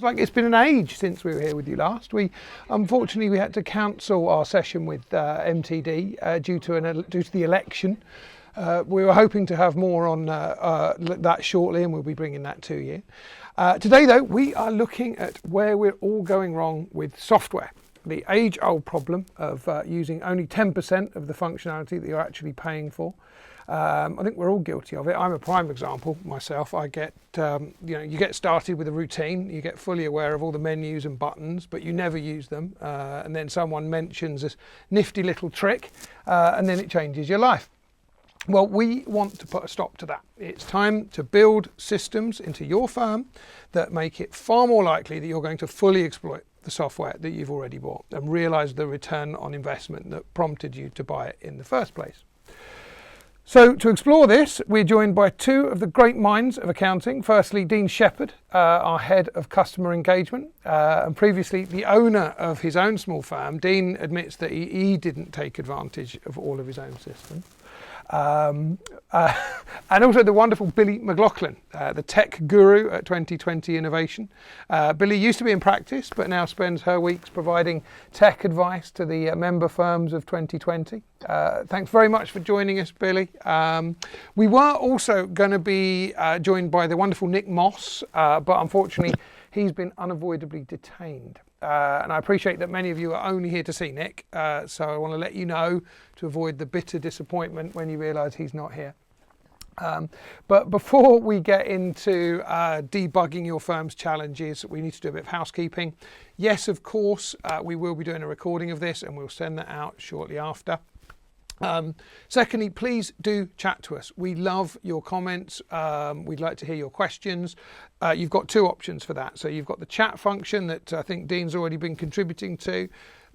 like it's been an age since we were here with you last. Unfortunately we had to cancel our session with MTD due to the election. We were hoping to have more on that shortly, and we'll be bringing that to you. Today though, we are looking at where we're all going wrong with software. The age-old problem of using only 10% of the functionality that you're actually paying for. I think we're all guilty of it. I'm a prime example myself. I get, you get started with a routine, you get fully aware of all the menus and buttons, but you never use them. And then someone mentions this nifty little trick, and then it changes your life. Well, we want to put a stop to that. It's time to build systems into your firm that make it far more likely that you're going to fully exploit the software that you've already bought and realise the return on investment that prompted you to buy it in the first place. So to explore this, we're joined by two of the great minds of accounting. Firstly, Dean Shepherd, our head of customer engagement, and previously the owner of his own small firm. Dean admits that he didn't take advantage of all of his own systems. And also the wonderful Billy McLaughlin, the tech guru at 2020 Innovation. Billy used to be in practice, but now spends her weeks providing tech advice to the member firms of 2020. Thanks very much for joining us, Billy. We were also going to be joined by the wonderful Nick Moss, but unfortunately he's been unavoidably detained. And I appreciate that many of you are only here to see Nick, so I want to let you know to avoid the bitter disappointment when you realise he's not here. But before we get into debugging your firm's challenges, we need to do a bit of housekeeping. Yes, of course, we will be doing a recording of this and we'll send that out shortly after. Secondly, please do chat to us. We love your comments. We'd like to hear your questions. You've got two options for that. So you've got the chat function that I think Dean's already been contributing to.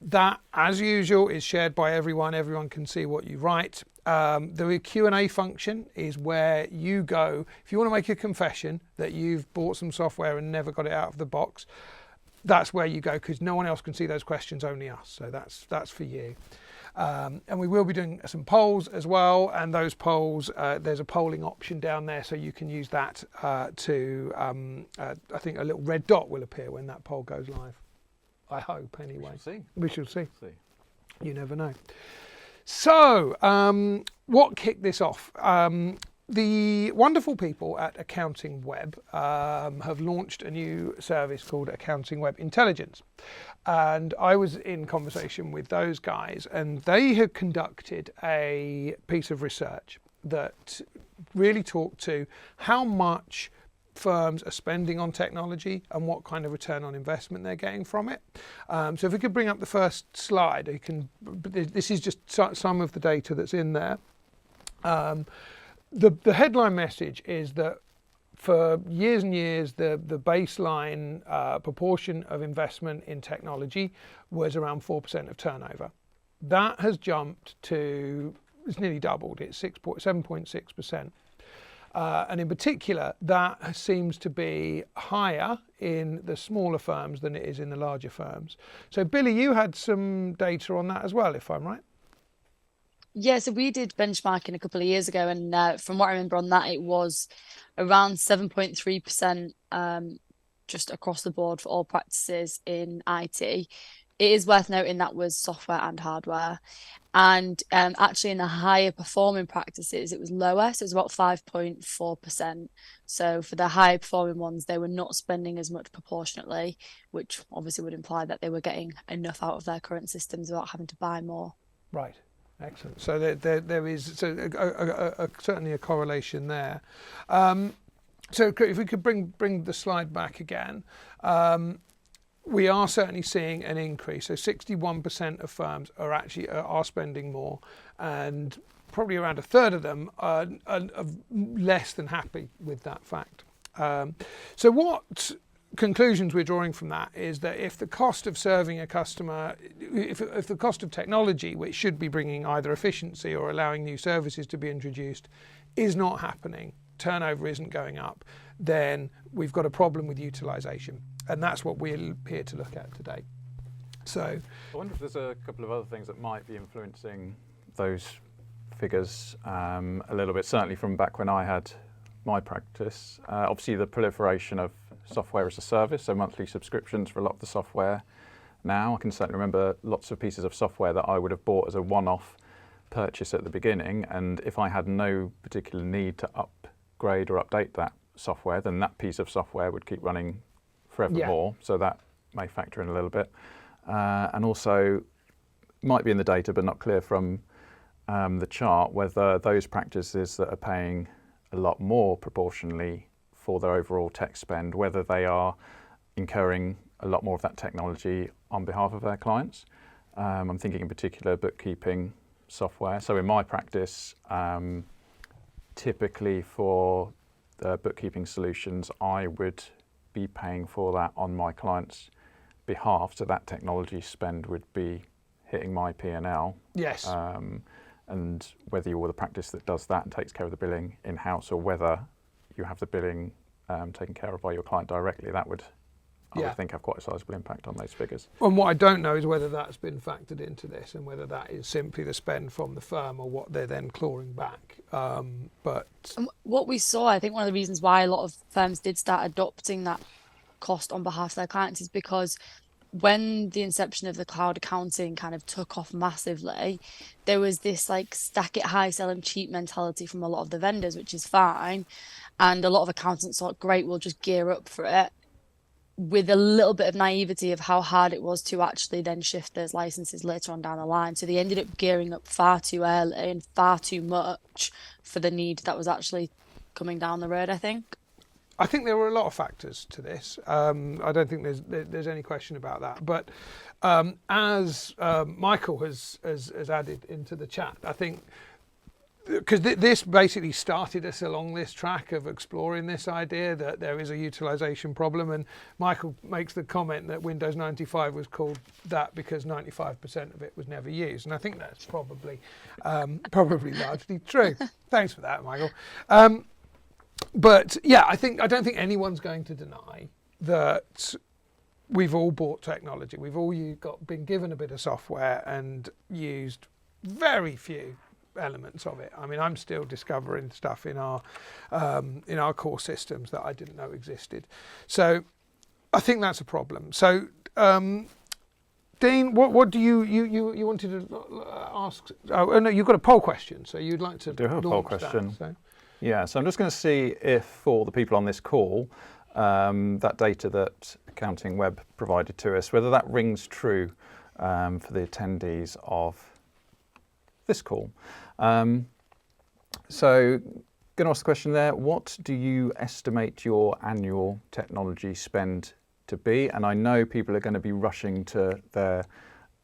That, as usual, is shared by everyone. Everyone can see what you write. The Q&A function is where you go. If you want to make a confession that you've bought some software and never got it out of the box, that's where you go, because no one else can see those questions, only us. So that's for you. And we will be doing some polls as well, and those polls, there's a polling option down there, so you can use that I think a little red dot will appear when that poll goes live. I hope, anyway. We shall see. You never know. So, what kicked this off? The wonderful people at Accounting Web have launched a new service called Accounting Web Intelligence. And I was in conversation with those guys, and they have conducted a piece of research that really talked to how much firms are spending on technology and what kind of return on investment they're getting from it. So if we could bring up the first slide, this is just some of the data that's in there. The headline message is that for years and years, the baseline proportion of investment in technology was around 4% of turnover. That has jumped to, it's nearly doubled, it's 7.6%. And in particular, that seems to be higher in the smaller firms than it is in the larger firms. So Billy, you had some data on that as well, if I'm right? Yeah, so we did benchmarking a couple of years ago, and from what I remember on that, it was around 7.3% just across the board for all practices in IT. It is worth noting that was software and hardware. And actually in the higher performing practices, it was lower. So it was about 5.4%. So for the higher performing ones, they were not spending as much proportionately, which obviously would imply that they were getting enough out of their current systems without having to buy more. Right. Excellent. So there is certainly a correlation there. So if we could bring the slide back again, we are certainly seeing an increase. So 61% of firms are spending more, and probably around a third of them are less than happy with that fact. So what conclusions we're drawing from that is that if the cost of serving a customer, if the cost of technology, which should be bringing either efficiency or allowing new services to be introduced, is not happening, turnover isn't going up, then we've got a problem with utilisation. And that's what we're here to look at today. So I wonder if there's a couple of other things that might be influencing those figures a little bit, certainly from back when I had my practice. Obviously the proliferation of software as a service, so monthly subscriptions for a lot of the software now. I can certainly remember lots of pieces of software that I would have bought as a one-off purchase at the beginning, and if I had no particular need to upgrade or update that software, then that piece of software would keep running forevermore. So that may factor in a little bit. And also, might be in the data but not clear from the chart, whether those practices that are paying a lot more proportionally for their overall tech spend, whether they are incurring a lot more of that technology on behalf of their clients. I'm thinking in particular bookkeeping software. So in my practice, typically for the bookkeeping solutions, I would be paying for that on my clients' behalf, so that technology spend would be hitting my P&L. Yes. And whether you're the practice that does that and takes care of the billing in-house, or whether you have the billing taken care of by your client directly, that would, I would think, have quite a sizable impact on those figures. And what I don't know is whether that's been factored into this, and whether that is simply the spend from the firm or what they're then clawing back. But what we saw, I think one of the reasons why a lot of firms did start adopting that cost on behalf of their clients is because when the inception of the cloud accounting kind of took off massively, there was this like stack it high, sell them cheap mentality from a lot of the vendors, which is fine. And a lot of accountants thought, great, we'll just gear up for it, with a little bit of naivety of how hard it was to actually then shift those licenses later on down the line. So they ended up gearing up far too early and far too much for the need that was actually coming down the road, I think. I think there were a lot of factors to this. I don't think there's any question about that. But as Michael has added into the chat, I think, because this basically started us along this track of exploring this idea that there is a utilization problem, and Michael makes the comment that Windows 95 was called that because 95% of it was never used, and I think that's probably largely true. Thanks for that, Michael. But yeah, I don't think anyone's going to deny that we've all bought technology. We've all been given a bit of software and used very few elements of it. I mean, I'm still discovering stuff in our core systems that I didn't know existed. So I think that's a problem. So Dean, what do you wanted to ask? Oh no, you've got a poll question, so you'd like to do have a poll question. That, so. Yeah, so I'm just going to see if for the people on this call, that data that Accounting Web provided to us, whether that rings true for the attendees of this call. So going to ask the question there, what do you estimate your annual technology spend to be? And I know people are going to be rushing to their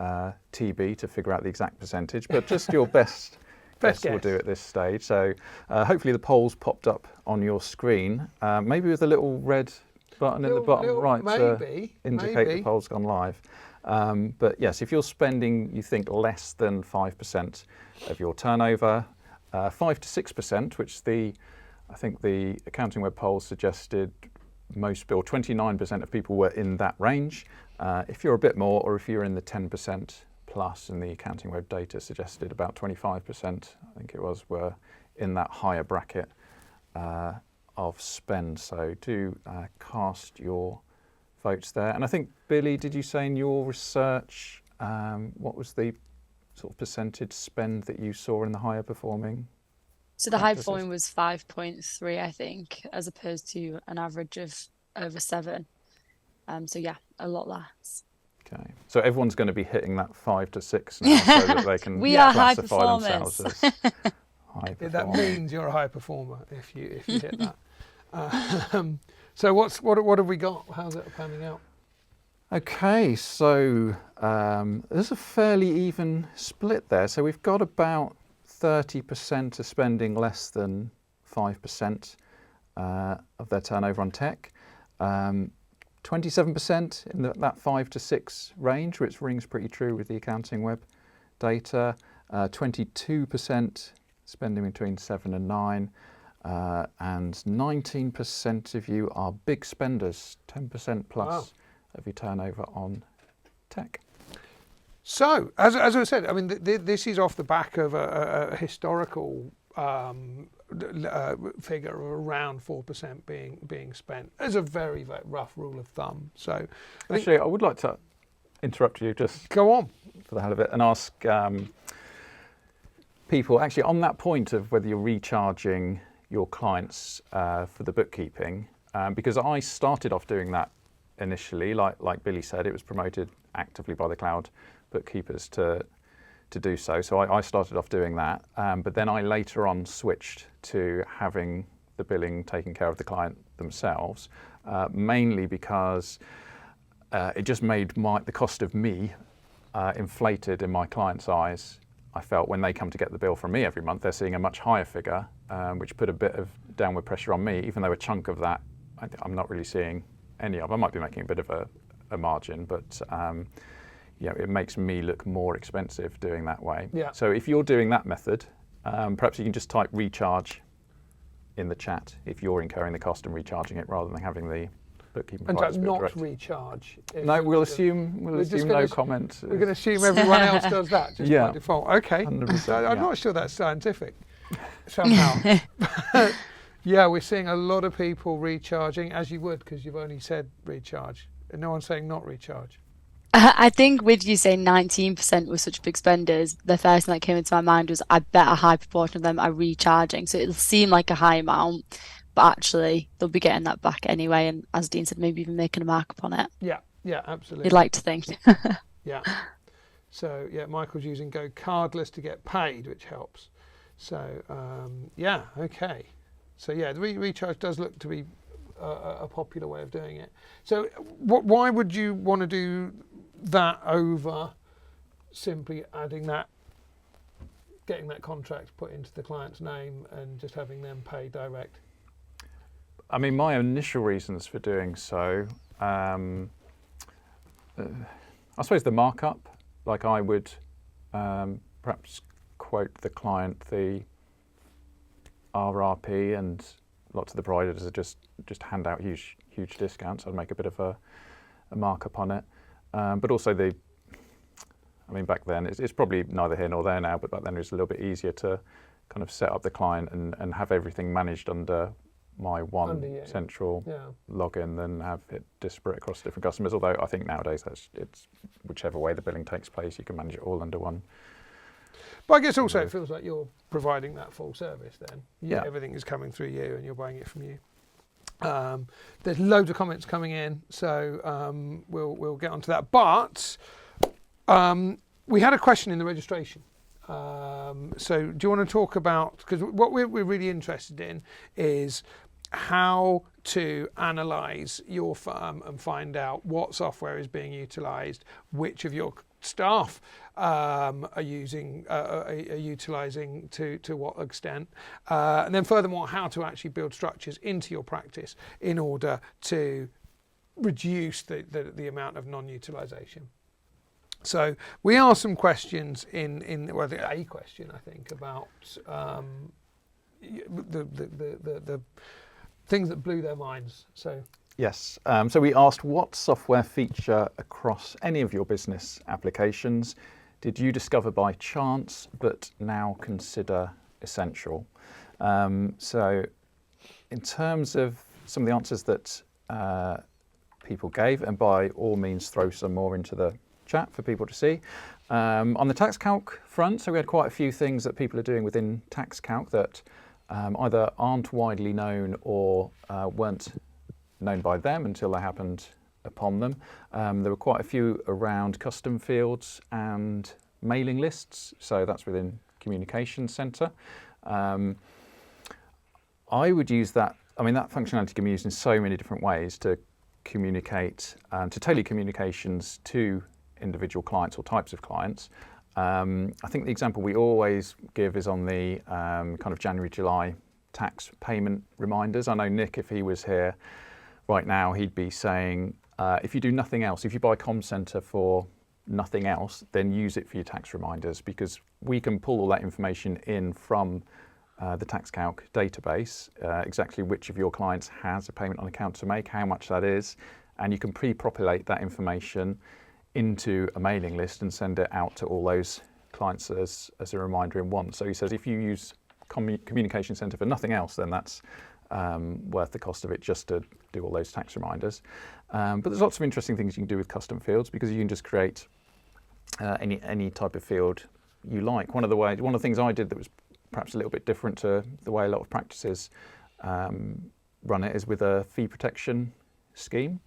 TB to figure out the exact percentage, but just your best guess we'll do at this stage. So hopefully the poll's popped up on your screen, maybe with a little red button in the bottom right to indicate the poll's gone live. But yes, if you're spending, you think, less than 5% of your turnover, 5 to 6%, which I think the Accounting Web poll suggested most, or 29% of people were in that range. If you're a bit more, or if you're in the 10% plus, and the Accounting Web data suggested about 25%, I think it was, were in that higher bracket of spend. So do cast your votes there. And I think, Billy, did you say in your research, what was the sort of percentage spend that you saw in the higher performing? So the high performing was 5.3, I think, as opposed to an average of over 7. So yeah, a lot less. Okay, so everyone's going to be hitting that 5 to 6 now, so that they can classify themselves as high performers. That means you're a high performer if you hit that. So what have we got? How's it panning out? Okay, so there's a fairly even split there. So we've got about 30% are spending less than 5% of their turnover on tech. 27% in that 5 to 6 range, which rings pretty true with the Accounting Web data. 22% spending between 7 and 9. And 19% of you are big spenders, 10% plus of your turnover on tech. So, as I said, I mean, this is off the back of a historical figure of around 4% being spent as a very, very rough rule of thumb. So Actually, I would like to interrupt you just go on. for the hell of it and ask people actually on that point of whether you're recharging your clients for the bookkeeping, because I started off doing that initially, like Billy said, it was promoted actively by the cloud bookkeepers to do so. So I started off doing that, but then I later on switched to having the billing taken care of the client themselves, mainly because it just made the cost of me inflated in my client's eyes. I felt when they come to get the bill from me every month, they're seeing a much higher figure, which put a bit of downward pressure on me, even though a chunk of that I'm not really seeing any of. I might be making a bit of a margin, but it makes me look more expensive doing that way. Yeah. So if you're doing that method, perhaps you can just type recharge in the chat if you're incurring the cost and recharging it rather than having the bookkeeping And providers so do it not direct. recharge. No, we'll assume no comment. We're going to assume everyone else does that just by default. Okay. 100%, I'm not sure that's scientific somehow. Yeah, we're seeing a lot of people recharging, as you would, because you've only said recharge. And no one's saying not recharge. I think with you saying 19% were such big spenders, the first thing that came into my mind was I bet a high proportion of them are recharging. So it'll seem like a high amount, but actually they'll be getting that back anyway. And as Dean said, maybe even making a markup on it. Yeah, absolutely. You'd like to think. Yeah. So, Michael's using Go Cardless to get paid, which helps. So, okay. So, the recharge does look to be a popular way of doing it. So, why would you want to do that over simply getting that contract put into the client's name and just having them pay direct? I mean, my initial reasons for doing so, I suppose the markup, like I would perhaps quote the client the RRP, and lots of the providers are just hand out huge discounts. I'd make a bit of a markup on it. But also back then, it's probably neither here nor there now, but back then it was a little bit easier to kind of set up the client and have everything managed under my central login than have it disparate across different customers. Although I think nowadays it's whichever way the billing takes place, you can manage it all under one. But I guess also it feels like you're providing that full service then. Yeah. Everything is coming through you and you're buying it from you. There's loads of comments coming in, so we'll get onto that. But we had a question in the registration. So do you want to talk about, because what we're really interested in is how to analyse your firm and find out what software is being utilised, which of your staff are utilising to what extent, and then furthermore how to actually build structures into your practice in order to reduce the amount of non-utilisation. So we asked some questions a question I think about the things that blew their minds. So yes, so we asked what software feature across any of your business applications did you discover by chance but now consider essential? So in terms of some of the answers that people gave, and by all means throw some more into the chat for people to see. On the tax calc front, so we had quite a few things that people are doing within tax calc that either aren't widely known or weren't known by them until they happened upon them. There were quite a few around custom fields and mailing lists, so that's within Communications Centre. I would use that, that functionality can be used in so many different ways to communicate, to tailor communications to individual clients or types of clients. I think the example we always give is on the kind of January, July tax payment reminders. I know Nick, if he was here right now, he'd be saying, if you do nothing else, if you buy ComCenter for nothing else, then use it for your tax reminders, because we can pull all that information in from the tax calc database, exactly which of your clients has a payment on account to make, how much that is, and you can pre-populate that information into a mailing list and send it out to all those clients as a reminder in one. So he says if you use communication centre for nothing else, then that's worth the cost of it just to do all those tax reminders. But there's lots of interesting things you can do with custom fields, because you can just create any type of field you like. One of the things I did that was perhaps a little bit different to the way a lot of practices run it is with a fee protection scheme.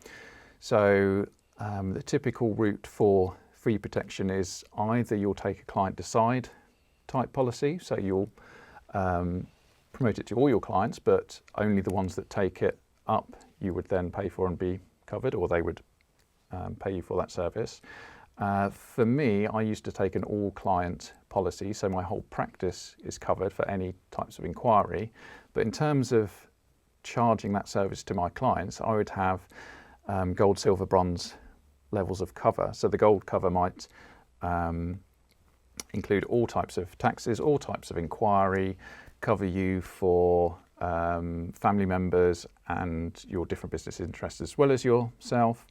So the typical route for fee protection is either you'll take a client decide type policy, so you'll promote it to all your clients, but only the ones that take it up you would then pay for and be covered, or they would pay you for that service. For me, I used to take an all client policy, so my whole practice is covered for any types of inquiry. But in terms of charging that service to my clients, I would have gold, silver, bronze levels of cover. So the gold cover might include all types of taxes, all types of inquiry, cover you for family members and your different business interests as well as yourself.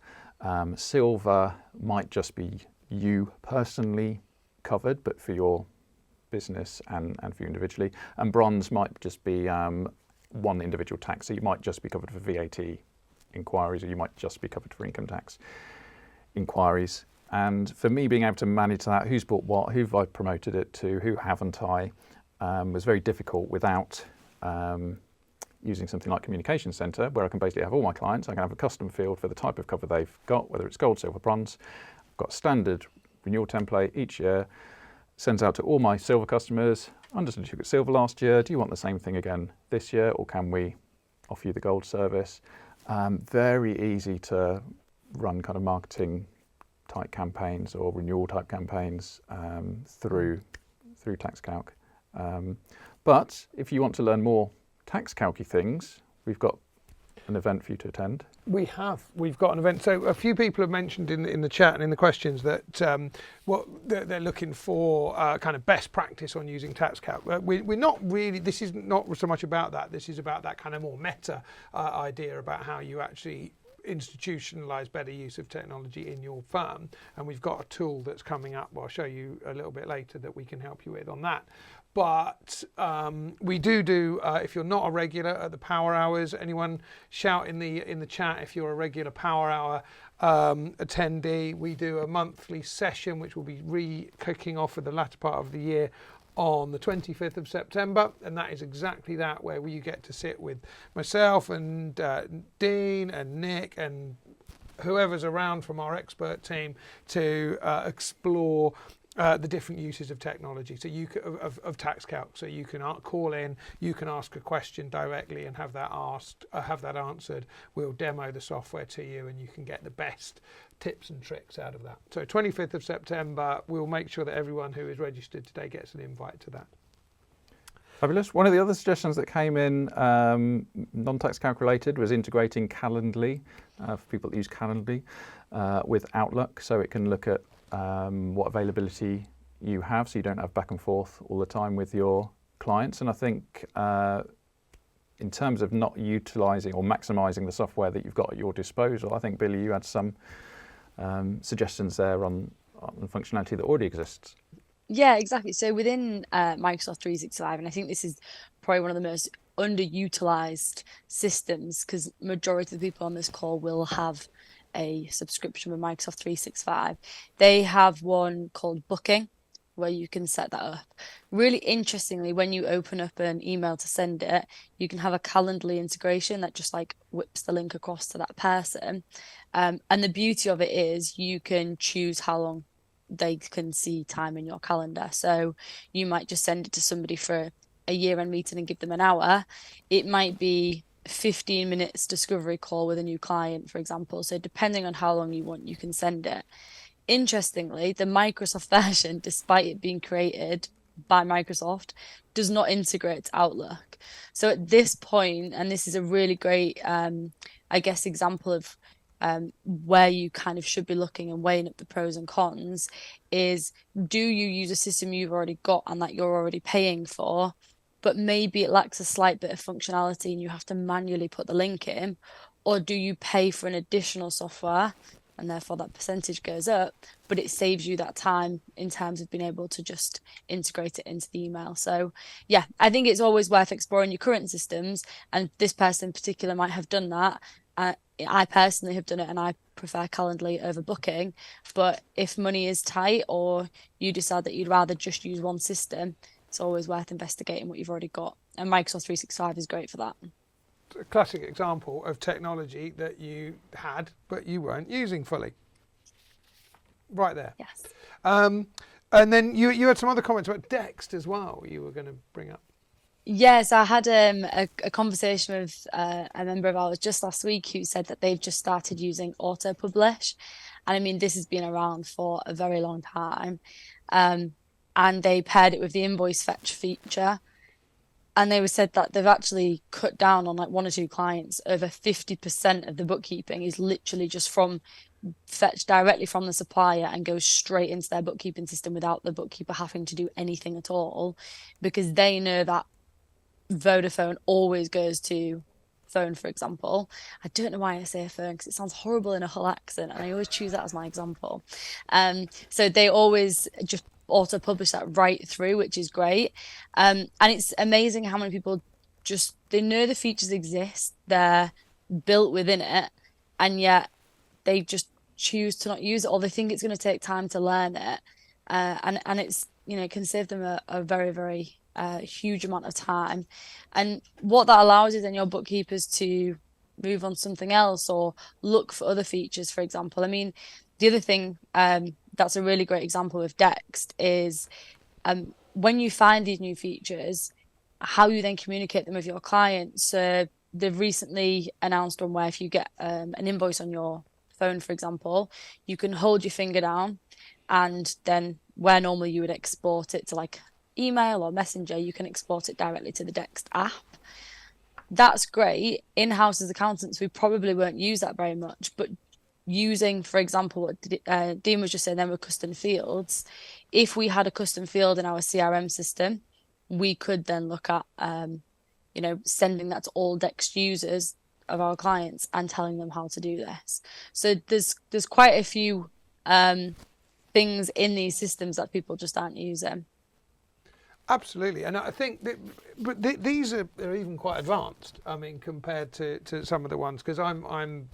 Silver might just be you personally covered, but for your business and for you individually. And bronze might just be one individual tax. So you might just be covered for VAT inquiries, or you might just be covered for income tax inquiries. And for me, being able to manage that, who's bought what, who have I promoted it to, who haven't I, was very difficult without using something like Communication Centre, where I can basically have all my clients. I can have a custom field for the type of cover they've got, whether it's gold, silver, bronze. I've got a standard renewal template each year, sends out to all my silver customers. Understood you got silver last year. Do you want the same thing again this year, or can we offer you the gold service? Very easy to run kind of marketing type campaigns or renewal type campaigns through TaxCalc. But if you want to learn more tax calcy things, we've got an event for you to attend. We've got an event. So a few people have mentioned in the chat and in the questions that what they're looking for kind of best practice on using TaxCalc. We're not really, this is not so much about that. This is about that kind of more meta idea about how you actually institutionalize better use of technology in your firm. And we've got a tool that's coming up, I'll show you a little bit later, that we can help you with on that. But we do if you're not a regular at the Power Hours, anyone shout in the chat if you're a regular Power Hour attendee. We do a monthly session which will be kicking off for the latter part of the year on the 25th of September, and that is exactly that, where you get to sit with myself and Dean and Nick and whoever's around from our expert team to explore the different uses of technology, so you of TaxCalc. So you can call in, you can ask a question directly and have that answered. We'll demo the software to you, and you can get the best tips and tricks out of that. So 25th of September, we'll make sure that everyone who is registered today gets an invite to that. Fabulous. One of the other suggestions that came in, non-TaxCalc related, was integrating Calendly for people that use Calendly with Outlook, so it can look at what availability you have, so you don't have back and forth all the time with your clients. And I think in terms of not utilising or maximising the software that you've got at your disposal, I think, Billy, you had some suggestions there on functionality that already exists. Yeah, exactly. So within Microsoft 365, and I think this is probably one of the most underutilized systems, because majority of the people on this call will have a subscription with Microsoft 365. They have one called Booking, where you can set that up. Really interestingly, when you open up an email to send it, you can have a Calendly integration that just like whips the link across to that person. And the beauty of it is you can choose how long they can see time in your calendar. So you might just send it to somebody for a year-end meeting and give them an hour. It might be 15 minutes discovery call with a new client, for example. So depending on how long you want, you can send it. Interestingly, the Microsoft version, despite it being created by Microsoft, does not integrate to Outlook. So at this point, and this is a really great, I guess, example of where you kind of should be looking and weighing up the pros and cons, is do you use a system you've already got and that you're already paying for, but maybe it lacks a slight bit of functionality and you have to manually put the link in, or do you pay for an additional software and therefore that percentage goes up, but it saves you that time in terms of being able to just integrate it into the email. So yeah, I think it's always worth exploring your current systems, and this person in particular might have done that. I personally have done it, and I prefer Calendly over Booking. But if money is tight, or you decide that you'd rather just use one system, it's always worth investigating what you've already got. And Microsoft 365 is great for that. A classic example of technology that you had but you weren't using fully. Right there. Yes. And then you had some other comments about Dext as well you were going to bring up. Yes, I had a conversation with a member of ours just last week who said that they've just started using auto publish. And I mean, this has been around for a very long time. And they paired it with the invoice fetch feature. And they said that they've actually cut down on like one or two clients. Over 50% of the bookkeeping is literally just from fetched directly from the supplier and goes straight into their bookkeeping system without the bookkeeper having to do anything at all, because they know that Vodafone always goes to phone, for example. I don't know why I say phone because it sounds horrible in a Hull accent, and I always choose that as my example. So they always just auto publish that right through, which is great. And it's amazing how many people just, they know the features exist, they're built within it, and yet they just choose to not use it, or they think it's going to take time to learn it. And it's, it can save them a very, very huge amount of time. And what that allows is then your bookkeepers to move on to something else or look for other features, for example. I mean, the other thing that's a really great example with Dext is when you find these new features, how you then communicate them with your clients. So they've recently announced one where if you get an invoice on your phone, for example, you can hold your finger down, and then where normally you would export it to like email or messenger, you can export it directly to the Dext app. That's great. In-house as accountants, we probably won't use that very much, but using, for example, what Dean was just saying then with custom fields, if we had a custom field in our CRM system, we could then look at sending that to all Dext users of our clients and telling them how to do this. So there's quite a few things in these systems that people just aren't using. Absolutely, and I think these are even quite advanced. I mean, compared to some of the ones, because I'm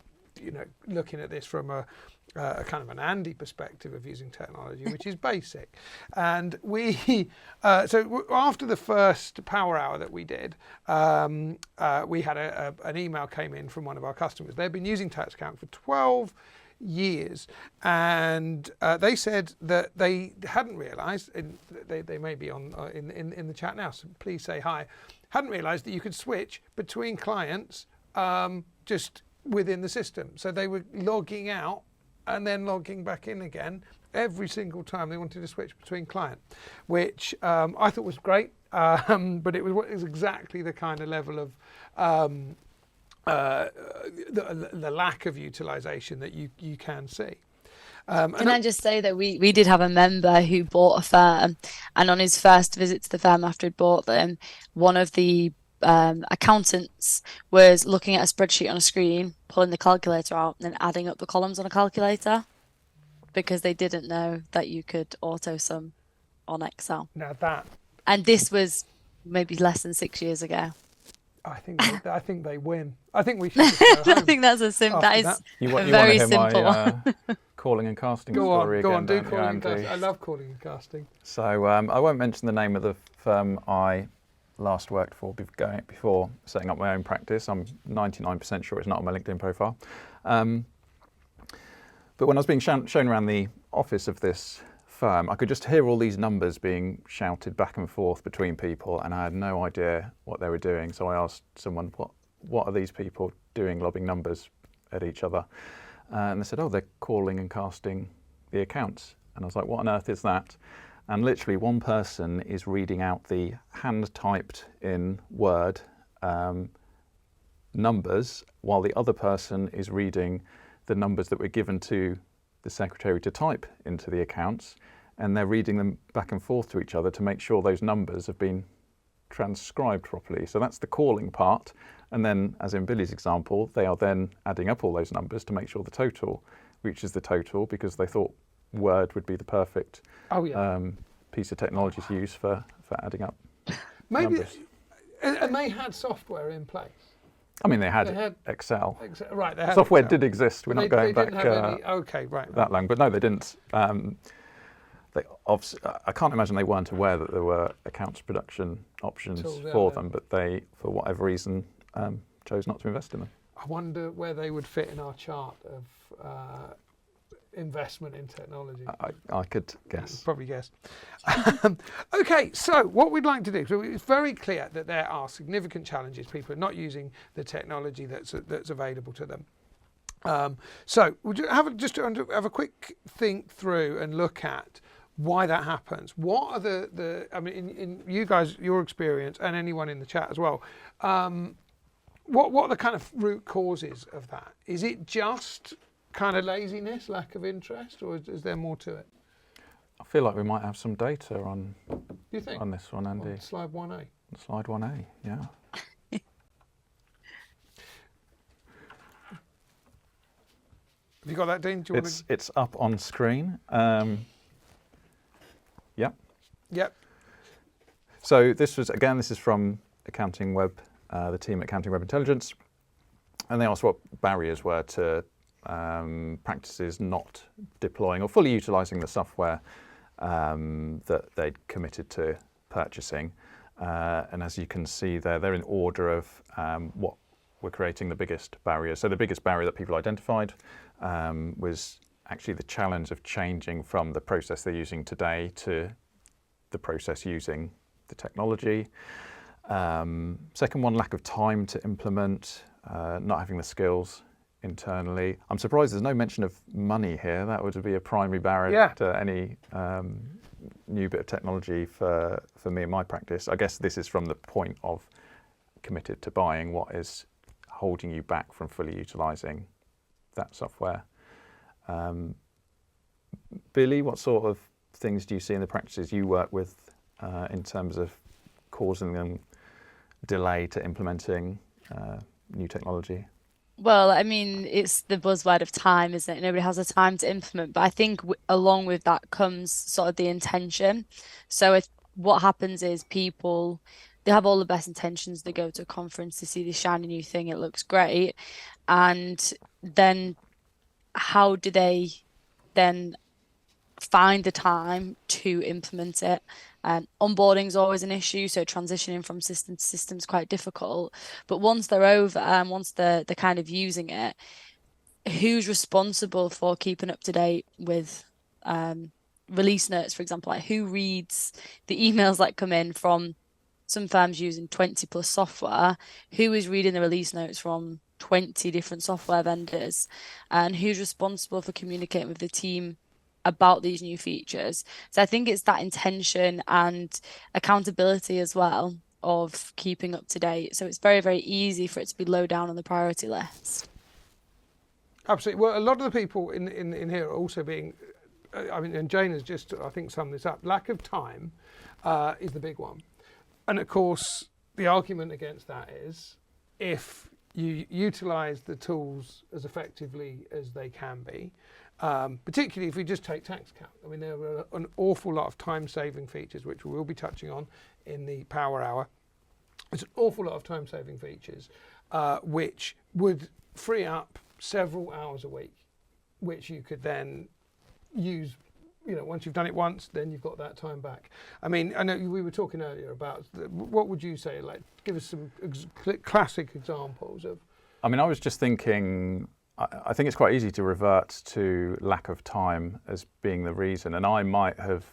looking at this from a kind of an Andy perspective of using technology, which is basic. And we so after the first power hour that we did, we had an email came in from one of our customers. They've been using TaxAccount for 12 years, and they said that they hadn't realised, they may be on in the chat now, so please say hi, hadn't realised that you could switch between clients just within the system. So they were logging out and then logging back in again every single time they wanted to switch between client, which I thought was great, but it was exactly the kind of level of the lack of utilisation that you can see. Can I just say that we did have a member who bought a firm, and on his first visit to the firm after he'd bought them, one of the accountants was looking at a spreadsheet on a screen, pulling the calculator out and then adding up the columns on a calculator, because they didn't know that you could auto sum on Excel. Now that, and this was maybe less than 6 years ago. I think they win. I think we should just go home. I think that's a simple. That is You a very simple. My, calling and casting story Go again, on, do don't you, calling and Andy? casting. I love calling and casting. So I won't mention the name of the firm I last worked for before setting up my own practice. I'm 99% sure it's not on my LinkedIn profile. But when I was being shown around the office of this firm, I could just hear all these numbers being shouted back and forth between people, and I had no idea what they were doing. So I asked someone, what are these people doing, lobbing numbers at each other? And they said, oh, they're calling and casting the accounts. And I was like, what on earth is that? And literally one person is reading out the hand-typed in Word numbers, while the other person is reading the numbers that were given to the secretary to type into the accounts, and they're reading them back and forth to each other to make sure those numbers have been transcribed properly. So that's the calling part. And then, as in Billy's example, they are then adding up all those numbers to make sure the total which is the total, because they thought Word would be the perfect piece of technology to use for adding up Maybe, numbers. and they had software in place. I mean, they had Excel. Right, they had Software Excel. did exist. We're not They going didn't back have any, okay, right. that long, but no, they didn't. They obviously, I can't imagine they weren't aware that there were accounts production options for them, but they, for whatever reason, chose not to invest in them. I wonder where they would fit in our chart of investment in technology. I could guess. Probably guess. Okay, so what we'd like to do, so it's very clear that there are significant challenges. People are not using the technology that's available to them. So we'll just have a quick think through and look at why that happens. What are the I mean, in you guys, your experience, and anyone in the chat as well, what are the kind of root causes of that? Is it just kind of laziness, lack of interest, or is there more to it? I feel like we might have some data on You think? on this one, Andy. On slide 1A. Slide 1A, yeah. Have you got that, Dean? Do you want It's up on screen. Yep. Yep. So this is from Accounting Web, the team at Accounting Web Intelligence, and they asked what barriers were to practices not deploying or fully utilising the software that they'd committed to purchasing. And as you can see there, they're in order of what were creating the biggest barriers. So the biggest barrier that people identified was actually the challenge of changing from the process they're using today to the process using the technology. Second one, lack of time to implement, not having the skills internally. I'm surprised there's no mention of money here. That would be a primary barrier to any new bit of technology for me in my practice. I guess this is from the point of committed to buying. What is holding you back from fully utilising that software? Billy, what sort of things do you see in the practices you work with in terms of causing them delay to implementing new technology? Well, I mean, it's the buzzword of time, isn't it? Nobody has the time to implement. But I think along with that comes sort of the intention. So what happens is people, they have all the best intentions. They go to a conference, they see the shiny new thing, it looks great. And then how do they then find the time to implement it? Onboarding is always an issue, so transitioning from system to system is quite difficult. But once they're over and once they're kind of using it, who's responsible for keeping up to date with release notes, for example? Like who reads the emails that come in from some firms using 20 plus software? Who is reading the release notes from 20 different software vendors? And who's responsible for communicating with the team about these new features? So I think it's that intention and accountability as well of keeping up to date. So it's very, very easy for it to be low down on the priority list. Absolutely. Well, a lot of the people in here are also being, I mean, and Jane has just, I think, summed this up. Lack of time is the big one. And of course, the argument against that is if you utilise the tools as effectively as they can be, particularly if we just take tax count. I mean, there are an awful lot of time-saving features, which we will be touching on in the Power Hour. There's an awful lot of time-saving features, which would free up several hours a week, which you could then use. You know, once you've done it once, then you've got that time back. I mean, I know we were talking earlier about what would you say? Like, give us some classic examples of. I mean, I was just thinking. I think it's quite easy to revert to lack of time as being the reason, and I might have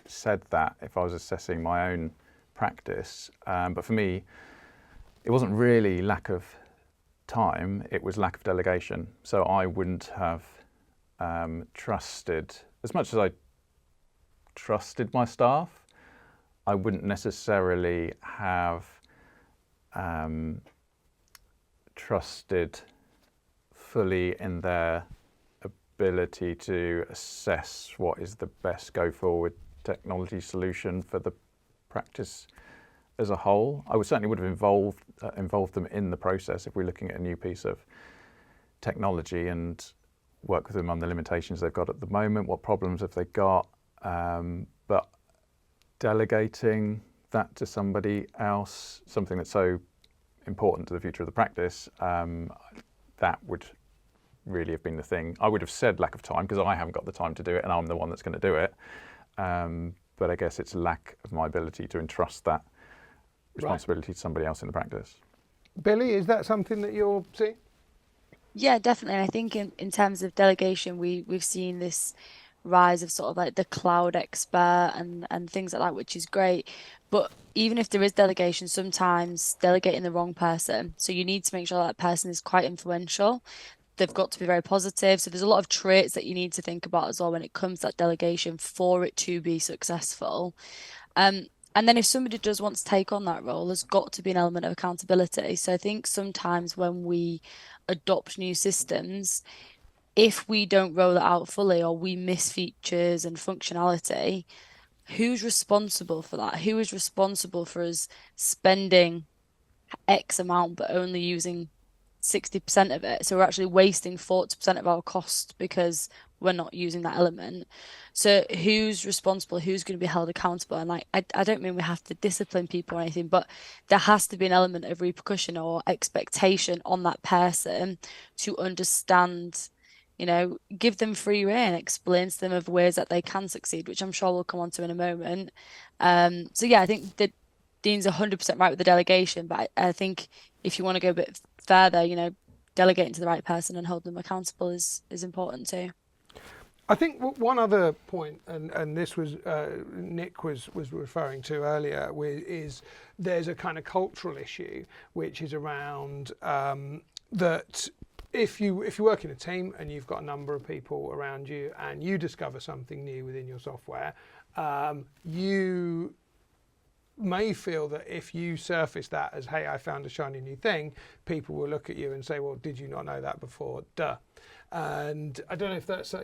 said that if I was assessing my own practice. But for me, it wasn't really lack of time; it was lack of delegation. So I wouldn't have trusted. As much as I trusted my staff, I wouldn't necessarily have trusted fully in their ability to assess what is the best go-forward technology solution for the practice as a whole. I certainly would have involved them in the process if we're looking at a new piece of technology and work with them on the limitations they've got at the moment, what problems have they got, but delegating that to somebody else, something that's so important to the future of the practice, that would really have been the thing. I would have said lack of time because I haven't got the time to do it and I'm the one that's going to do it. But I guess it's lack of my ability to entrust that responsibility to somebody else in the practice. Billy, is that something that you're seeing? Yeah, definitely. I think in terms of delegation, we've seen this rise of sort of like the cloud expert and things like that, which is great. But even if there is delegation, sometimes delegating the wrong person. So you need to make sure that person is quite influential. They've got to be very positive. So there's a lot of traits that you need to think about as well when it comes to that delegation for it to be successful. And then if somebody does want to take on that role, there's got to be an element of accountability. So I think sometimes when we adopt new systems, if we don't roll it out fully or we miss features and functionality, who's responsible for that? Who is responsible for us spending X amount but only using 60% of it? So we're actually wasting 40% of our cost because we're not using that element. So who's responsible? Who's going to be held accountable? And like, I don't mean we have to discipline people or anything, but there has to be an element of repercussion or expectation on that person to understand, give them free rein, explain to them of ways that they can succeed, which I'm sure we'll come on to in a moment. So yeah, I think that Dean's 100% right with the delegation, but I think if you want to go a bit further, delegating to the right person and holding them accountable is important too. I think one other point, and this was Nick was referring to earlier, is there's a kind of cultural issue, which is around that if you work in a team and you've got a number of people around you and you discover something new within your software, you may feel that if you surface that as, hey, I found a shiny new thing, people will look at you and say, well, did you not know that before? Duh. And I don't know if that's,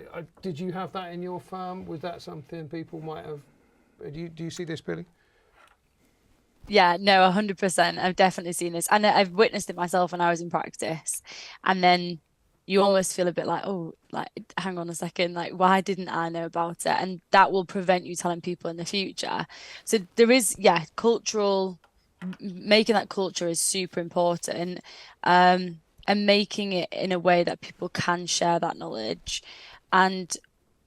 did you have that in your firm? Was that something people might have, do you see this, Billy? Yeah, no, 100%. I've definitely seen this. And I've witnessed it myself when I was in practice. And then you almost feel a bit like, oh, like, hang on a second, like, why didn't I know about it? And that will prevent you telling people in the future. So there is, making that culture is super important. And making it in a way that people can share that knowledge and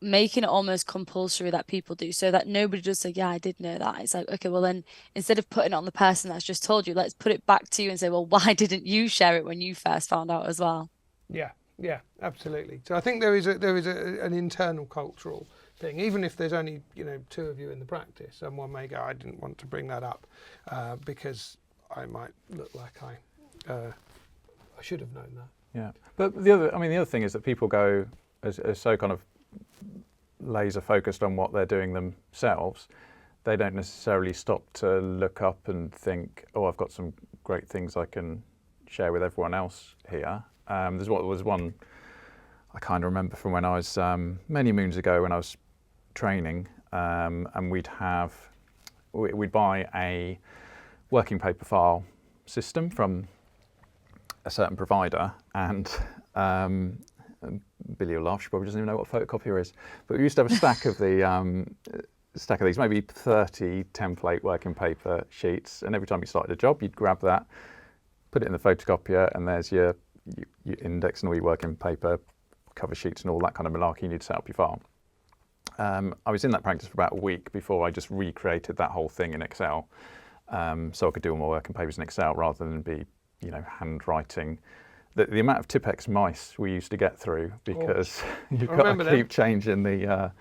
making it almost compulsory that people do, so that nobody just say, yeah, I did know that. It's like, okay, well then instead of putting it on the person that's just told you, let's put it back to you and say, well, why didn't you share it when you first found out as well? Yeah, absolutely. So I think there is an internal cultural thing, even if there's only two of you in the practice. Someone may go, I didn't want to bring that up because I might look like I should have known that. Yeah, but the other thing is that people go as so kind of laser focused on what they're doing themselves, they don't necessarily stop to look up and think, oh, I've got some great things I can share with everyone else here. There was one I kind of remember from when I was many moons ago when I was training, and we'd buy a working paper file system from a certain provider, and Billy will laugh, she probably doesn't even know what a photocopier is, but we used to have a stack of these, maybe 30 template working paper sheets, and every time you started a job you'd grab that, put it in the photocopier, and there's your index and all your working paper cover sheets and all that kind of malarkey you need to set up your file. I was in that practice for about a week before I just recreated that whole thing in Excel, so I could do all my working papers in Excel rather than be handwriting. The amount of Tipex mice we used to get through because you've got to keep changing the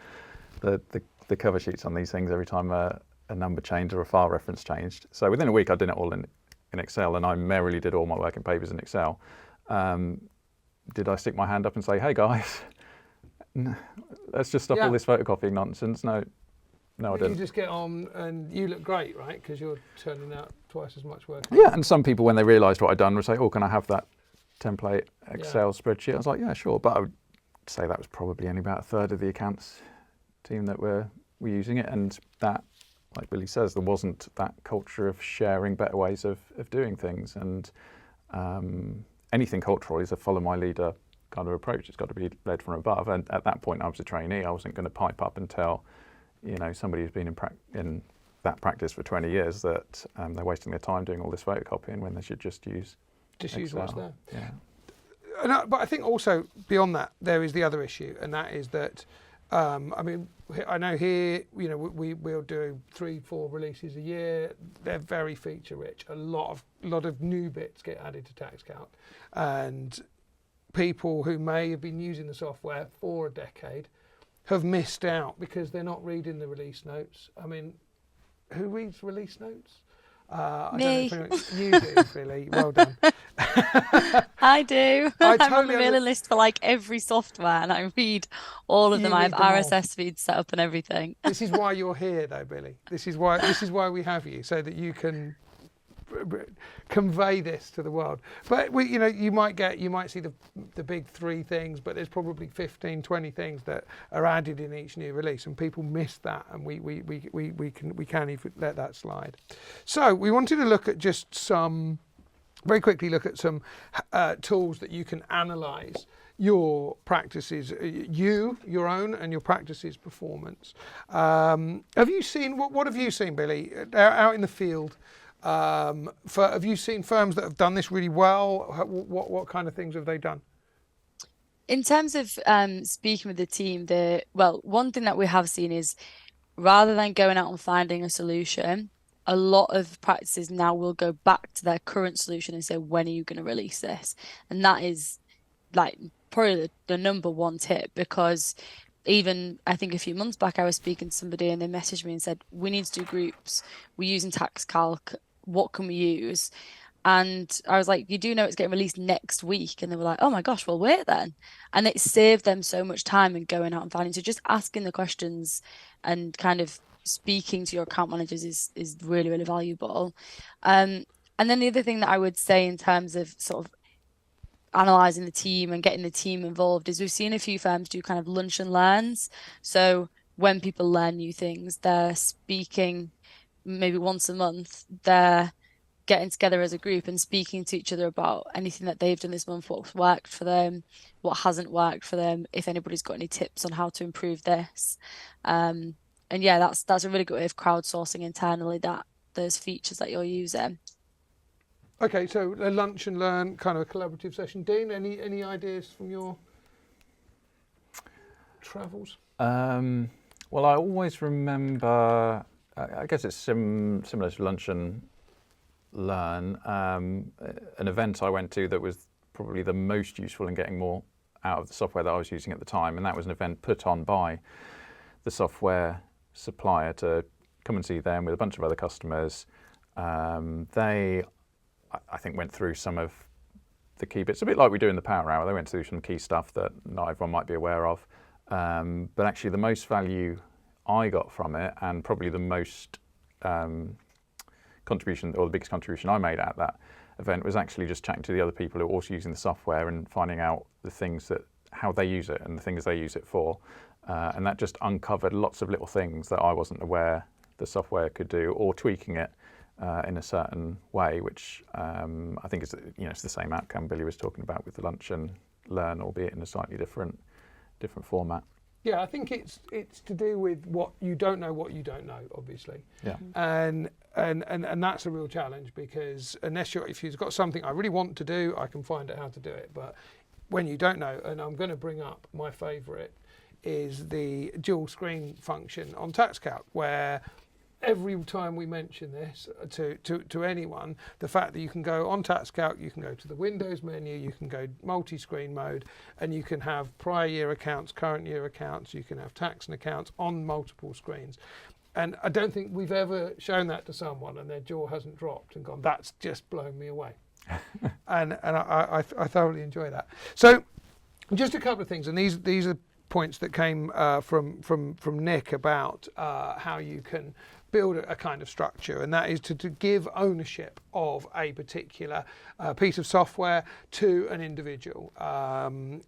cover sheets on these things every time a number changed or a file reference changed. So within a week I did it all in Excel, and I merrily did all my working papers in Excel. Did I stick my hand up and say, hey guys, let's just stop all this photocopying nonsense? No, I didn't. You just get on and you look great, right? Because you're turning out twice as much work. Yeah, and some people, when they realised what I'd done, would say, oh, can I have that template Excel spreadsheet? I was like, yeah, sure. But I would say that was probably only about a third of the accounts team that were using it. And that, like Billy says, there wasn't that culture of sharing better ways of doing things. And anything cultural is a follow my leader kind of approach. It's got to be led from above. And at that point, I was a trainee. I wasn't going to pipe up and tell, somebody who's been in that practice for 20 years that they're wasting their time doing all this photocopying when they should just use use what's there. Yeah. But I think also beyond that, there is the other issue, and that is that, I know here, we'll do 3-4 releases a year. They're very feature rich. A lot of new bits get added to TaxCalc, and people who may have been using the software for a decade have missed out because they're not reading the release notes. I mean, who reads release notes? Me. I don't know if you do, Billy. Well done. I do. I'm on the totally mailing list for like every software, and I read all of them. I have read them all. RSS feeds set up and everything. This is why you're here, though, Billy. This is why we have you, so that you can convey this to the world. But you might see the big 3 things, but there's probably 15, 20 things that are added in each new release, and people miss that, and we can't even let that slide. So we wanted to look at very quickly look at some tools that you can analyse your practices, your own and your practices performance. Have you seen what have you seen, Billy, out in the field? Have you seen firms that have done this really well? What kind of things have they done? In terms of speaking with the team, one thing that we have seen is, rather than going out and finding a solution, a lot of practices now will go back to their current solution and say, when are you going to release this? And that is like probably the number one tip, because even I think a few months back, I was speaking to somebody and they messaged me and said, we need to do groups. We're using TaxCalc. What can we use? And I was like, you do know it's getting released next week? And they were like, oh my gosh, well, wait then. And it saved them so much time in going out and finding. So just asking the questions and kind of speaking to your account managers is really, really valuable. And then the other thing that I would say in terms of sort of analysing the team and getting the team involved is we've seen a few firms do kind of lunch and learns. So when people learn new things, they're speaking maybe once a month, they're getting together as a group and speaking to each other about anything that they've done this month, what's worked for them, what hasn't worked for them, if anybody's got any tips on how to improve this. And yeah, that's a really good way of crowdsourcing internally those features that you're using. Okay, so a lunch and learn kind of a collaborative session. Dean, any ideas from your travels? Well, I always remember, I guess it's similar to lunch and learn, an event I went to that was probably the most useful in getting more out of the software that I was using at the time, and that was an event put on by the software supplier to come and see them with a bunch of other customers. They, I think, went through some of the key bits, a bit like we do in the Power Hour. They went through some key stuff that not everyone might be aware of, but actually the most value I got from it, and probably the most contribution, or the biggest contribution I made at that event, was actually just chatting to the other people who are also using the software and finding out the things how they use it and the things they use it for. And that just uncovered lots of little things that I wasn't aware the software could do, or tweaking it in a certain way, which I think is, it's the same outcome Billy was talking about with the lunch and learn, albeit in a slightly different format. Yeah, I think it's to do with what you don't know, obviously. Yeah. And that's a real challenge, because if you've got something I really want to do, I can find out how to do it. But when you don't know, and I'm going to bring up my favourite, is the dual screen function on TaxCalc, where every time we mention this to anyone, the fact that you can go on TaxCalc, you can go to the Windows menu, you can go multi-screen mode, and you can have prior year accounts, current year accounts, you can have tax and accounts on multiple screens. And I don't think we've ever shown that to someone and their jaw hasn't dropped and gone, that's just blown me away. and I thoroughly enjoy that. So just a couple of things, and these are points that came from Nick about how you can build a kind of structure, and that is to give ownership of a particular piece of software to an individual,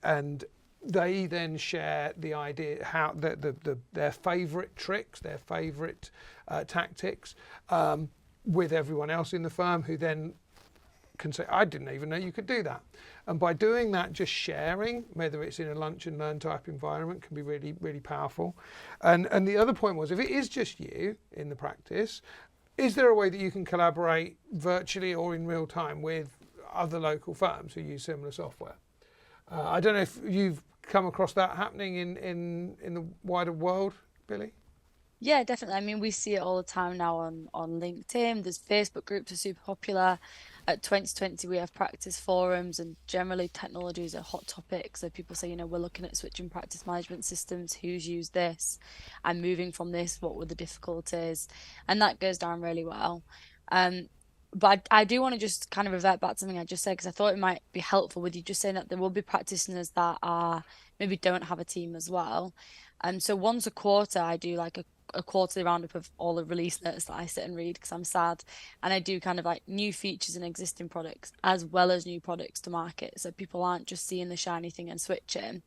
and they then share the idea how their favourite tricks, their favourite tactics with everyone else in the firm, who then can say, I didn't even know you could do that. And by doing that, just sharing, whether it's in a lunch and learn type environment, can be really, really powerful. And the other point was, if it is just you in the practice, is there a way that you can collaborate virtually or in real time with other local firms who use similar software? I don't know if you've come across that happening in the wider world, Billy? Yeah, definitely. I mean, we see it all the time now on LinkedIn. There's Facebook groups are super popular. At 2020, we have practice forums, and generally technology is a hot topic. So people say, we're looking at switching practice management systems. Who's used this? I'm moving from this. What were the difficulties? And that goes down really well. But I do want to just kind of revert back to something I just said, because I thought it might be helpful with you just saying that there will be practitioners that are maybe don't have a team as well. So once a quarter, I do like a quarterly roundup of all the release notes that I sit and read because I'm sad, and I do kind of like new features and existing products as well as new products to market, so people aren't just seeing the shiny thing and switching.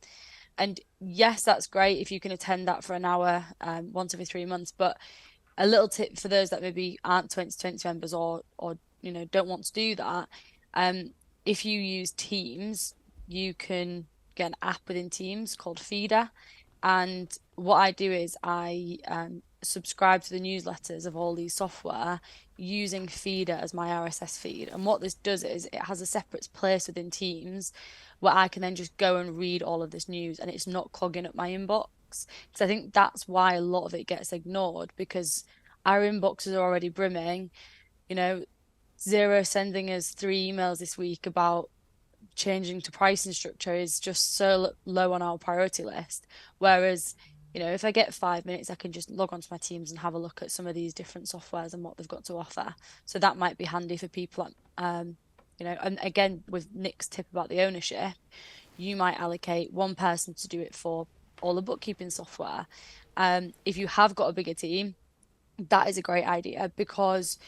And yes, that's great if you can attend that for an hour once every 3 months, but a little tip for those that maybe aren't 2020 members or don't want to do that, if you use Teams, you can get an app within Teams called Feeder. And what I do is I subscribe to the newsletters of all these software using Feeder as my RSS feed. And what this does is it has a separate place within Teams where I can then just go and read all of this news, and it's not clogging up my inbox. Because I think that's why a lot of it gets ignored, because our inboxes are already brimming. Xero sending us 3 emails this week about changing to pricing structure is just so low on our priority list. Whereas, if I get 5 minutes, I can just log onto my Teams and have a look at some of these different softwares and what they've got to offer. So that might be handy for people. And again, with Nick's tip about the ownership, you might allocate one person to do it for all the bookkeeping software. If you have got a bigger team, that is a great idea, because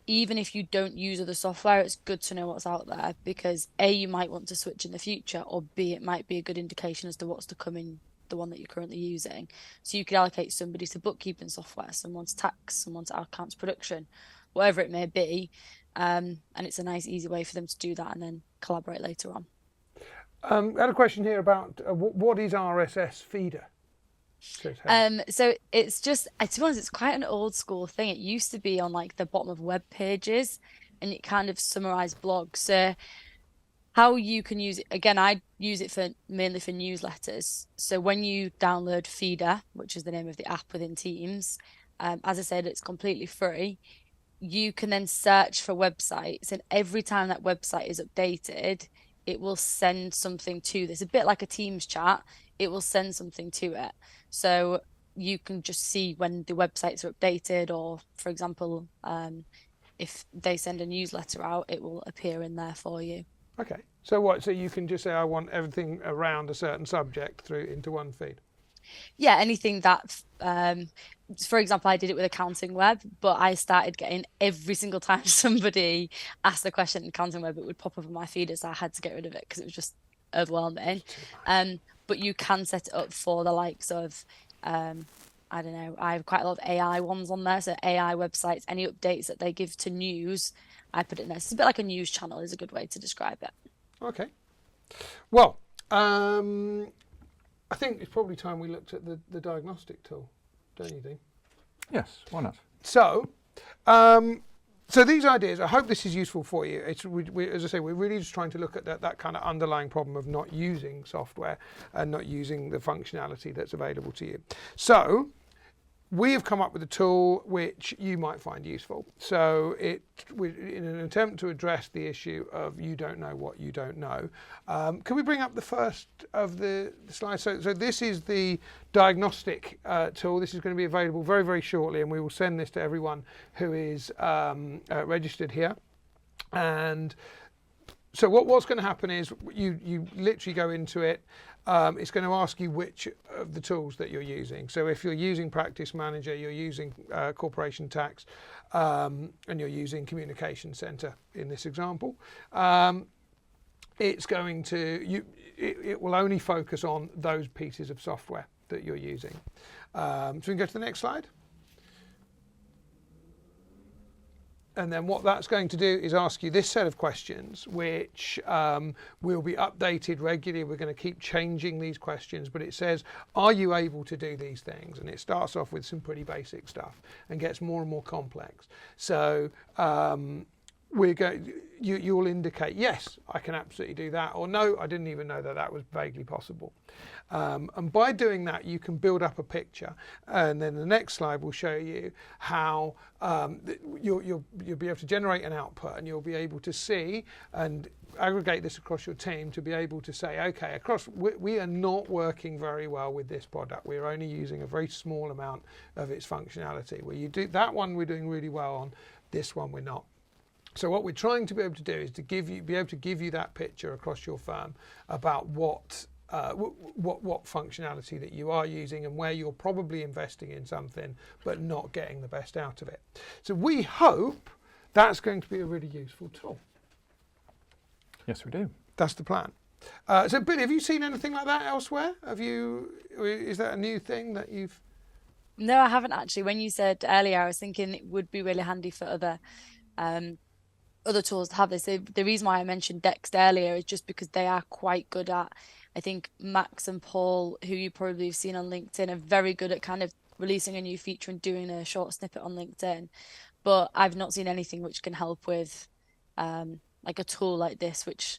even if you don't use other software, it's good to know what's out there, because A, you might want to switch in the future, or B, it might be a good indication as to what's to come in the one that you're currently using. So you could allocate somebody to bookkeeping software, someone to tax, someone to accounts production, whatever it may be. And it's a nice, easy way for them to do that and then collaborate later on. I had a question here about what is RSS Feeder? So it's just, to be honest, it's quite an old school thing. It used to be on like the bottom of web pages, and it kind of summarized blogs. So how you can use it, again, I use it mainly for newsletters. So when you download Feeder, which is the name of the app within Teams, as I said, it's completely free. You can then search for websites, and every time that website is updated, it will send something to this. A bit like a Teams chat, it will send something to it. So you can just see when the websites are updated, or for example, if they send a newsletter out, it will appear in there for you. Okay. So you can just say, I want everything around a certain subject through into one feed? Yeah, anything that, for example, I did it with Accounting Web, but I started getting every single time somebody asked a question in Accounting Web, it would pop up on my feed, so I had to get rid of it because it was just overwhelming. But you can set it up for the likes of, I don't know, I have quite a lot of AI ones on there. So AI websites, any updates that they give to news, I put it in there. It's a bit like a news channel is a good way to describe it. Okay. Well, I think it's probably time we looked at the diagnostic tool, don't you, Dean? Yes, why not? So, so these ideas, I hope this is useful for you. It's, as I say, we're really just trying to look at that kind of underlying problem of not using software and not using the functionality that's available to you. So we have come up with a tool which you might find useful. So in an attempt to address the issue of you don't know what you don't know, can we bring up the first of the slides? So this is the diagnostic tool. This is going to be available very, very shortly, and we will send this to everyone who is registered here. And so what's going to happen is you literally go into it. It's going to ask you which of the tools that you're using. So if you're using Practice Manager, you're using Corporation Tax, and you're using Communication Centre in this example, it's going to, it will only focus on those pieces of software that you're using. So we can go to the next slide. And then what that's going to do is ask you this set of questions, which will be updated regularly. We're going to keep changing these questions, but it says, are you able to do these things? And it starts off with some pretty basic stuff and gets more and more complex. So you'll indicate, yes, I can absolutely do that, or no, I didn't even know that that was vaguely possible. And by doing that, you can build up a picture. And then the next slide will show you how you'll be able to generate an output, and you'll be able to see and aggregate this across your team to be able to say, okay, we are not working very well with this product. We're only using a very small amount of its functionality. Where you do that one, we're doing really well on. This one, we're not. So what we're trying to be able to do is to be able to give you that picture across your firm about what functionality that you are using and where you're probably investing in something but not getting the best out of it. So we hope that's going to be a really useful tool. Yes, we do. That's the plan. So Billy, have you seen anything like that elsewhere? Is that a new thing that you've... No, I haven't actually. When you said earlier, I was thinking it would be really handy for other tools to have this. The reason why I mentioned Dext earlier is just because they are quite good at, I think Max and Paul, who you probably have seen on LinkedIn, are very good at kind of releasing a new feature and doing a short snippet on LinkedIn. But I've not seen anything which can help with like a tool like this, which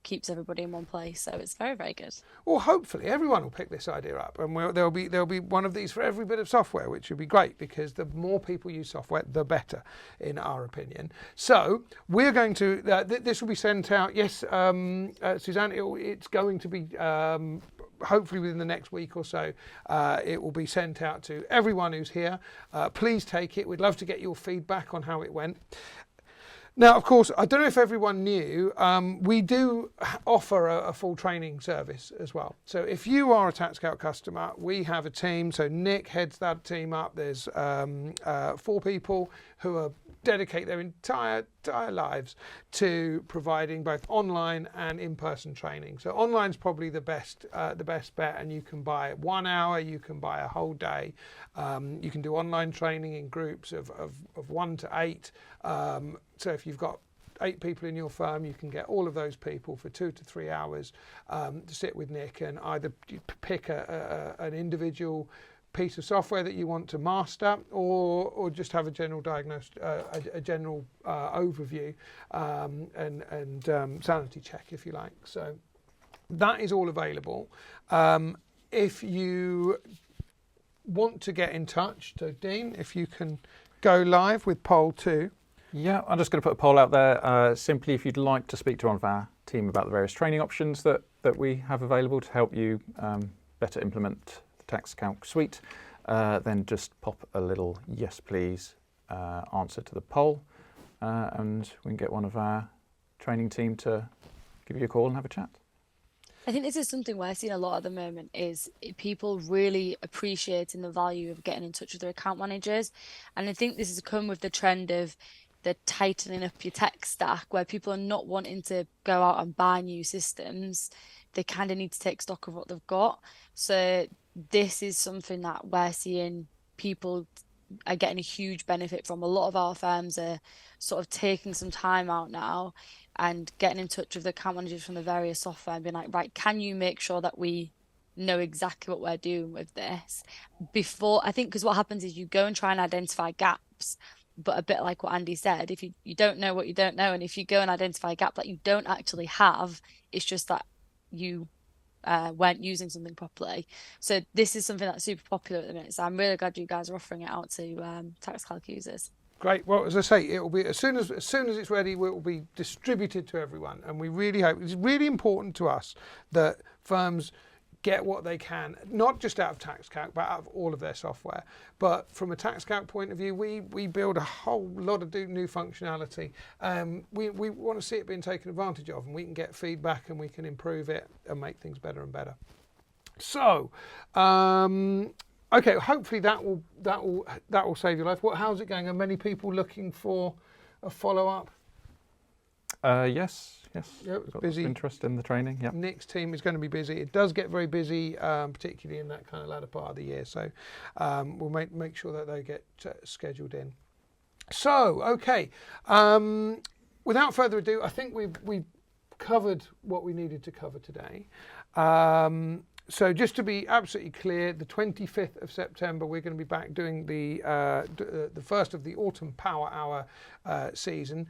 keeps everybody in one place. So it's very, very good. Well, hopefully everyone will pick this idea up, and there'll be one of these for every bit of software, which would be great, because the more people use software, the better, in our opinion. So we're going to this will be sent out. Yes, Suzanne, it's going to be hopefully within the next week or so. It will be sent out to everyone who's here. Please take it. We'd love to get your feedback on how it went. Now, of course, I don't know if everyone knew, we do offer a full training service as well. So if you are a TaxCalc customer, we have a team. So Nick heads that team up. There's 4 people who dedicate their entire lives to providing both online and in-person training. So online's probably the best bet, and you can buy 1 hour, you can buy a whole day. You can do online training in groups of 1 to 8. So if you've got 8 people in your firm, you can get all of those people for 2 to 3 hours to sit with Nick and either pick an individual piece of software that you want to master, or just have a general overview and sanity check, if you like. So that is all available. If you want to get in touch, so Dean, if you can go live with poll 2. Yeah, I'm just going to put a poll out there. Simply, if you'd like to speak to one of our team about the various training options that we have available to help you better implement the TaxCalc suite, then just pop a little yes please answer to the poll, and we can get one of our training team to give you a call and have a chat. I think this is something we're seeing a lot at the moment, is people really appreciating the value of getting in touch with their account managers. And I think this has come with the trend of the tightening up your tech stack, where people are not wanting to go out and buy new systems. They kind of need to take stock of what they've got. So this is something that we're seeing people are getting a huge benefit from. A lot of our firms are sort of taking some time out now and getting in touch with the account managers from the various software and being like, right, can you make sure that we know exactly what we're doing with this before? I think because what happens is you go and try and identify gaps, but a bit like what Andy said, if you don't know what you don't know, and if you go and identify a gap that you don't actually have, it's just that you weren't using something properly. So this is something that's super popular at the minute. So I'm really glad you guys are offering it out to TaxCalc users. Great. Well, as I say, it will be as soon as it's ready, it will be distributed to everyone, and we really hope it's really important to us that firms get what they can, not just out of TaxCalc, but out of all of their software. But from a TaxCalc point of view, we build a whole lot of new functionality. We want to see it being taken advantage of, and we can get feedback and we can improve it and make things better and better. So, okay, hopefully that will save your life. How's it going? Are many people looking for a follow-up? Yes. Yep, Got busy. Interest in the training. Yep. Nick's team is going to be busy. It does get very busy, particularly in that kind of latter part of the year. So we'll make sure that they get scheduled in. So, okay, without further ado, I think we've covered what we needed to cover today. So just to be absolutely clear, the 25th of September, we're going to be back doing the first of the Autumn Power Hour season.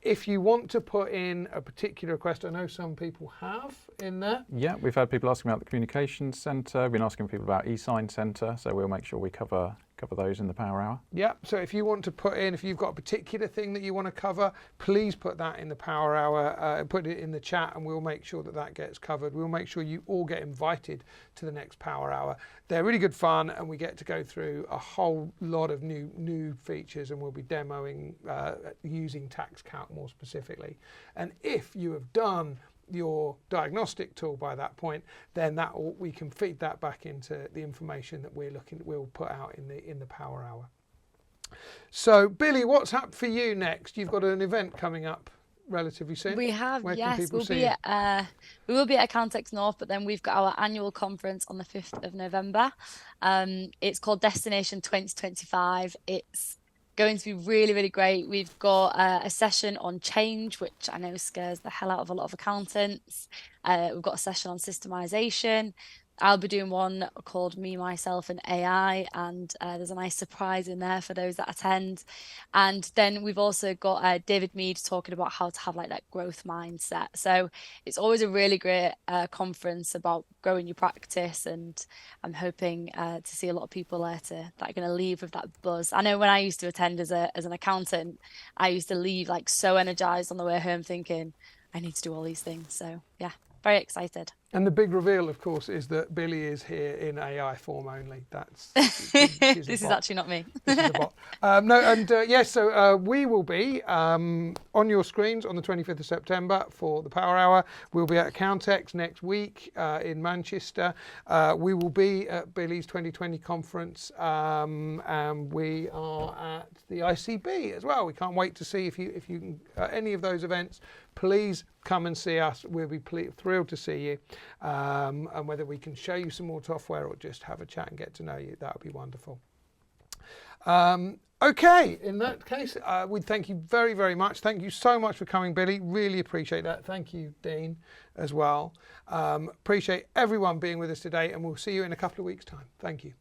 If you want to put in a particular request, I know some people have in there. Yeah, we've had people asking about the Communications Centre. We've been asking people about eSign Centre, so we'll make sure we cover those in the Power Hour. Yeah, so if you want to put in, if you've got a particular thing that you want to cover, please put that in the Power Hour, put it in the chat, and we'll make sure that that gets covered. We'll make sure you all get invited to the next Power Hour. They're really good fun, and we get to go through a whole lot of new features, and we'll be demoing using tax calc more specifically. And if you have done your diagnostic tool by that point, then we can feed that back into the information that we'll put out in the Power Hour. So Billy, what's up for you next? You've got an event coming up relatively soon. We have, Where can yes. people We see will be at Caltex North, but then we've got our annual conference on the 5th of November. It's called Destination 2025. It's going to be really, really great. We've got a session on change, which I know scares the hell out of a lot of accountants. We've got a session on systematization. I'll be doing one called Me, Myself and AI, and there's a nice surprise in there for those that attend. And then we've also got David Mead talking about how to have like that growth mindset. So it's always a really great conference about growing your practice, and I'm hoping to see a lot of people there that are going to leave with that buzz. I know when I used to attend as an accountant, I used to leave like so energized on the way home thinking, I need to do all these things. So yeah, very excited. And the big reveal, of course, is that Billy is here in AI form only. That's This is actually not me. This is a bot. Yes, so we will be on your screens on the 25th of September for the Power Hour. We'll be at Caltex next week in Manchester. We will be at Billy's 2020 conference, and we are at the ICB as well. We can't wait to see if you can any of those events. Please come and see us. We'll be thrilled to see you. And whether we can show you some more software or just have a chat and get to know you, that would be wonderful. Okay, in that case, we thank you very, very much. Thank you so much for coming, Billy. Really appreciate that. Thank you, Dean, as well. Appreciate everyone being with us today, and we'll see you in a couple of weeks' time. Thank you.